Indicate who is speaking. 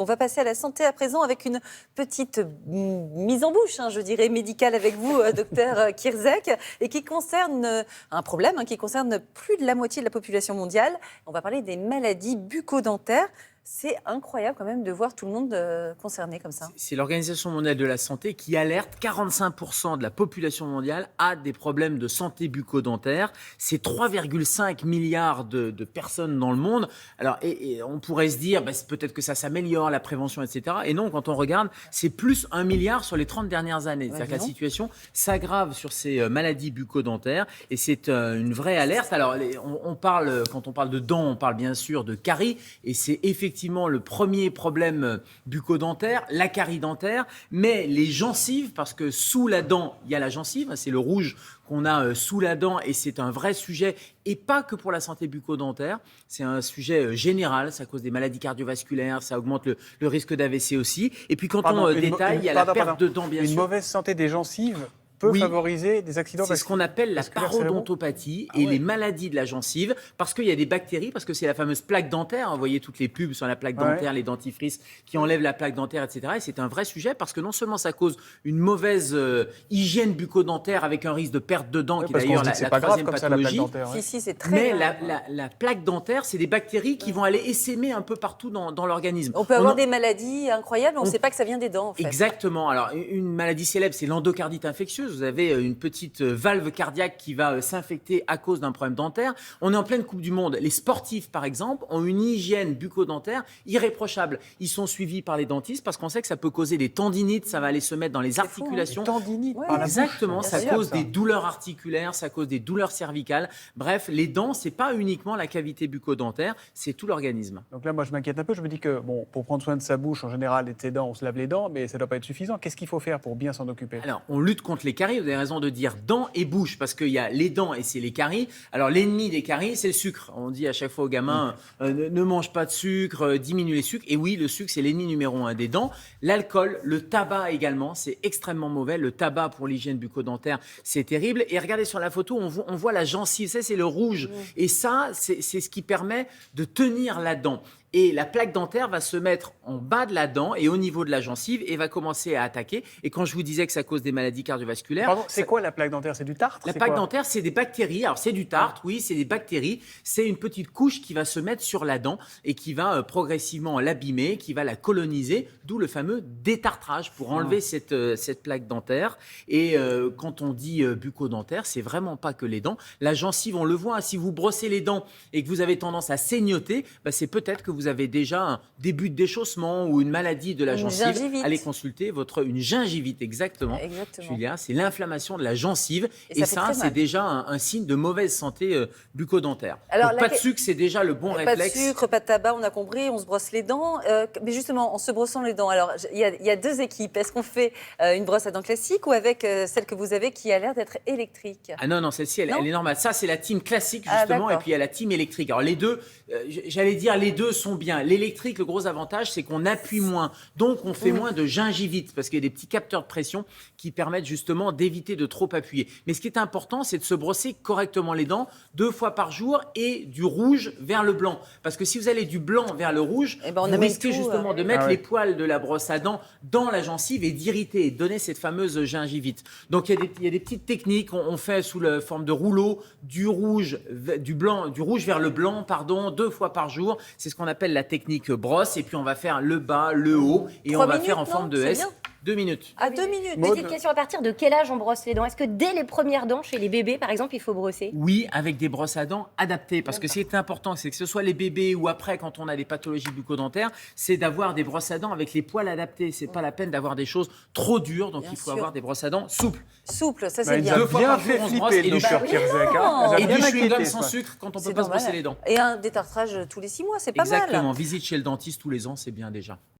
Speaker 1: On va passer à la santé à présent avec une petite mise en bouche, je dirais, médicale avec vous, docteur Kirzek, et qui concerne un problème qui concerne plus de la moitié de la population mondiale. On va parler des maladies bucco-dentaires. C'est incroyable quand même de voir tout le monde concerné comme ça.
Speaker 2: C'est l'Organisation mondiale de la santé qui alerte 45% de la population mondiale a des problèmes de santé bucco-dentaire. C'est 3,5 milliards de personnes dans le monde. Alors, et on pourrait se dire, peut-être que ça s'améliore, la prévention, etc. Et non, quand on regarde, c'est plus 1 milliard sur les 30 dernières années. C'est-à-dire que la situation s'aggrave sur ces maladies bucco-dentaires et c'est une vraie alerte. Alors, quand on parle de dents, on parle bien sûr de caries et c'est effectivement le premier problème bucco-dentaire, la carie dentaire, mais les gencives, parce que sous la dent, il y a la gencive, c'est le rouge qu'on a sous la dent et c'est un vrai sujet et pas que pour la santé bucco-dentaire, c'est un sujet général, ça cause des maladies cardiovasculaires, ça augmente le risque d'AVC aussi. Et puis quand on détaille, il y a la perte de dents bien sûr.
Speaker 3: Une mauvaise santé des gencives peut favoriser des accidents
Speaker 2: vasculaires. C'est ce qu'on appelle la parodontopathie et les maladies de la gencive, parce qu'il y a des bactéries, parce que c'est la fameuse plaque dentaire. Vous voyez toutes les pubs sur la plaque dentaire, les dentifrices qui enlèvent la plaque dentaire, etc. Et c'est un vrai sujet parce que non seulement ça cause une mauvaise hygiène bucco-dentaire avec un risque de perte de dents, qui est d'ailleurs la troisième pathologie.
Speaker 1: Si, c'est très
Speaker 2: mais la plaque dentaire, c'est des bactéries qui vont aller essaimer un peu partout dans l'organisme.
Speaker 1: On peut avoir des maladies incroyables, on ne sait pas que ça vient des dents en fait.
Speaker 2: Exactement. Alors une maladie célèbre, c'est l'endocardite infectieuse. Vous avez une petite valve cardiaque qui va s'infecter à cause d'un problème dentaire. On est en pleine Coupe du Monde. Les sportifs, par exemple, ont une hygiène bucco-dentaire irréprochable. Ils sont suivis par les dentistes parce qu'on sait que ça peut causer des tendinites, ça va aller se mettre dans les articulations.
Speaker 3: Tendinites
Speaker 2: Exactement, ça cause des douleurs articulaires, ça cause des douleurs cervicales. Bref, les dents, c'est pas uniquement la cavité bucco-dentaire, c'est tout l'organisme.
Speaker 3: Donc là, moi, je m'inquiète un peu. Je me dis que, pour prendre soin de sa bouche, en général, et de ses dents, on se lave les dents, mais ça ne doit pas être suffisant. Qu'est-ce qu'il faut faire pour bien s'en occuper ?
Speaker 2: Alors, on lutte contre les caries. Vous avez raison de dire dents et bouche, parce qu'il y a les dents et c'est les caries. Alors, l'ennemi des caries, c'est le sucre. On dit à chaque fois aux gamins, ne mange pas de sucre, diminue les sucres. Et oui, le sucre, c'est l'ennemi numéro 1 des dents. L'alcool, le tabac également, c'est extrêmement mauvais. Le tabac pour l'hygiène bucco-dentaire, c'est terrible. Et regardez sur la photo, on voit la gencive, ça, c'est le rouge. Et ça, c'est ce qui permet de tenir la dent. Et la plaque dentaire va se mettre en bas de la dent et au niveau de la gencive et va commencer à attaquer. Et quand je vous disais que ça cause des maladies cardiovasculaires...
Speaker 3: Pardon, c'est quoi la plaque dentaire ? C'est du tartre ?
Speaker 2: La plaque dentaire, c'est des bactéries. Alors, c'est du tartre, oui, c'est des bactéries. C'est une petite couche qui va se mettre sur la dent et qui va progressivement l'abîmer, qui va la coloniser, d'où le fameux détartrage pour enlever cette plaque dentaire. Et quand on dit bucco-dentaire, c'est vraiment pas que les dents. La gencive, on le voit, si vous brossez les dents et que vous avez tendance à saignoter, c'est peut-être que vous avez déjà un début de déchaussement ou une maladie de la gencive. Allez consulter une gingivite, exactement. Julia, c'est l'inflammation de la gencive et ça c'est déjà un signe de mauvaise santé bucco-dentaire. Alors, pas de sucre, c'est déjà le bon réflexe.
Speaker 1: Pas de sucre, pas de tabac, on a compris, on se brosse les dents. Mais justement, en se brossant les dents, alors il y a deux équipes. Est-ce qu'on fait une brosse à dents classique ou avec celle que vous avez qui a l'air d'être électrique ?
Speaker 2: Ah non, celle-ci, elle est normale. Ça, c'est la team classique justement et puis il y a la team électrique. Alors les deux, j'allais dire les deux sont bien. L'électrique, le gros avantage, c'est qu'on appuie moins. Donc, on fait moins de gingivite parce qu'il y a des petits capteurs de pression qui permettent justement d'éviter de trop appuyer. Mais ce qui est important, c'est de se brosser correctement les dents 2 fois par jour et du rouge vers le blanc. Parce que si vous allez du blanc vers le rouge, vous risquez justement de mettre les poils de la brosse à dents dans la gencive et d'irriter et de donner cette fameuse gingivite. Donc, il y a des petites techniques. On fait sous la forme de rouleau du rouge vers le blanc, 2 fois par jour. C'est ce qu'on appelle la technique brosse et puis on va faire le bas, le haut et on va faire en forme de S. 2 minutes.
Speaker 1: À 2 minutes.
Speaker 4: Petite question, à partir de quel âge on brosse les dents ? Est-ce que dès les premières dents, chez les bébés par exemple, il faut brosser ?
Speaker 2: Oui, avec des brosses à dents adaptées. Parce que ce qui est important, c'est que ce soit les bébés ou après quand on a des pathologies bucco-dentaires, c'est d'avoir des brosses à dents avec les poils adaptés. C'est pas la peine d'avoir des choses trop dures, donc il faut avoir des brosses à dents souples.
Speaker 1: Souples, ça c'est bien.
Speaker 2: 2 fois par jour, on se brosse et du chewing-gum sans
Speaker 3: sucre.
Speaker 2: sucre quand on peut pas se brosser les dents.
Speaker 1: Et un détartrage tous les 6 mois, c'est pas mal.
Speaker 2: Exactement, visite chez le dentiste tous les ans, c'est bien déjà.